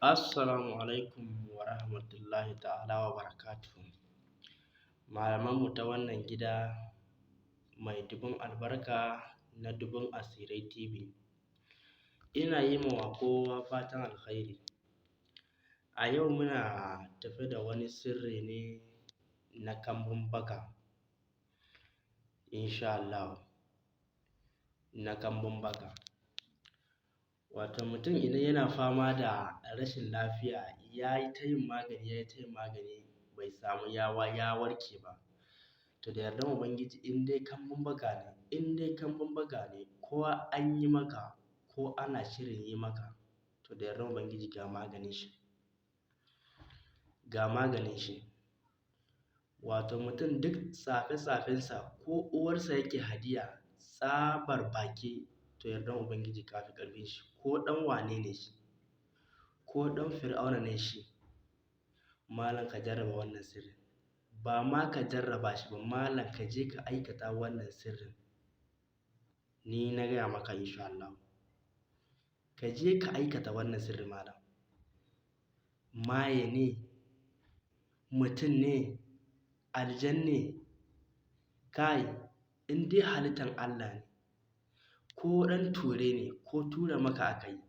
Assalamu alaikum wa rahmatullahi ta'ala wa barakatuhu. Malamanmu ta wannan gida mai dubun albarka na Dubun Asirai TV. Ina yi ma kowa fatan alkhairi. A yau muna tafe da wani sirri ne na kambun baka, insha Allah, na kambun baka. Wato mutum idan yana fama da rashin lafiya ya yi ta yin magani bai samu ya warke ba, to da yardan Ubangiji in dai kambun baka ne ko an yi maka ko ana shirin yi maka, to da yardan Ubangiji ga maganin shi. Wato mutum duk tsafe-tsafensa ko uwarsa yake hadiya tsabar baki, to yardan Ubangiji ka fi ƙarfin shi, ko ɗan wane ne shi, ko ɗan Fir'auna ne shi, malam ka jarraba wannan sirrin. Ba ma ka jarraba shi ba, malam ka je ka aikata wannan sirrin. Ni na gaya maka insha Allah. Ka je ka aikata wannan sirrin malam. Maye ne, mutum ne, aljan ne, kai in dai halittan Allah ne, ko ɗan ture ne, ko tura maka aka yi,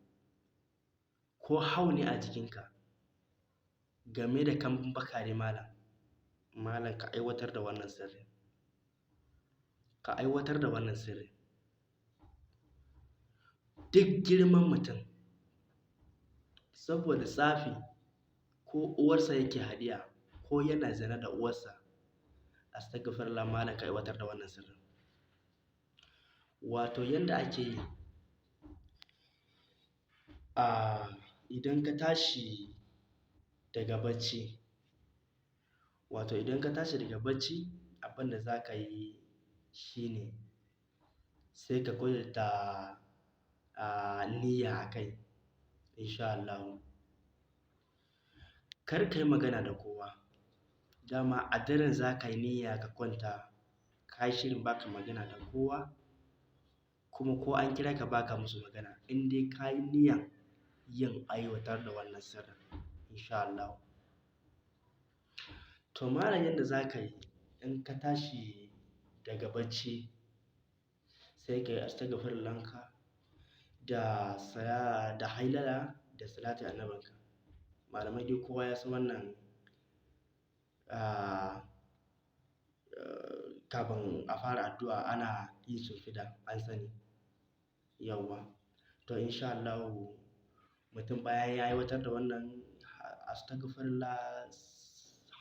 ko hau ne a jikinka, game da kambun baka ne malam ka aiwatar da wannan sirrin. Ka aiwatar da wannan sirrin. Duk girman mutum, saboda tsafi ko uwarsa yake hadiya ko yana zina da uwarsa, astagfirullah malam ka aiwatar da wannan sirrin. Wato yanda ake yi, idan ka tashi daga bacci, abin da za ka yi shi ne sai ka ƙudurta niyya a kai, insha Allahu. Kar ka yi magana da kowa. Dama a daren za ka yi niyya ka kwanta, ka yi shirin ba ka magana da kowa, kuma ko an kira ka ba ka musu magana, in dai ka yi niyyan yin aiwatar da wannan sirrin, insha Allahu. To malam yanda za ka yi, in ka tashi daga bacci, sai ka yi astagfirullahnka da hailala da salatin annabinka. Malamai dai kowa ya san wannan, kafin a fara addu'a ana yin shimfiɗa, an sani, yawwa. To insha Allahu mutum bayan ya aiwatar da wannan astagfirullah,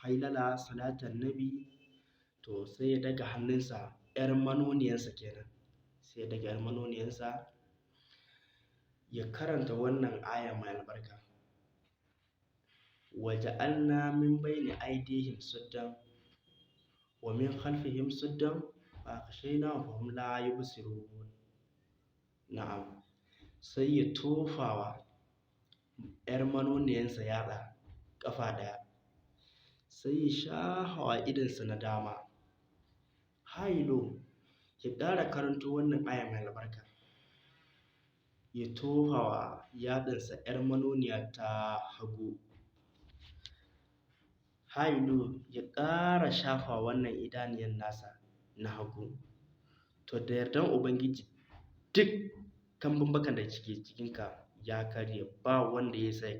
hailala, salatin annabi, to sai ya ɗaga hannunsa, 'yar manoniyarsa kenan, sai ya ɗaga 'yar manoniyarsa ya karanta wannan aya mai albarka. وَجَعَلْنَا مِنْ بَيْنِ أَيْدِيهِمْ سُدًّا وَمِنْ خَلْفِهِمْ سُدًّا فَأَغْشَيْنَاهُمْ فَهُمْ لَا يُبْصِرُونَ. Na'am, sai ya tofa wa 'yar manoniyarsa yatsa ƙafa ɗaya, sai ya shafa wa idonsa na dama, hailo ya ƙara karanto wannan aya mai albarka, ya tofa wa yatsansa 'yar manoniya ta hagu, hailo ya ƙara shafa wa wannan idaniyar nasa na hagu. To da yardan Ubangiji duk kambun bakan da ke jikinka ya karye, ba wanda ya isa ya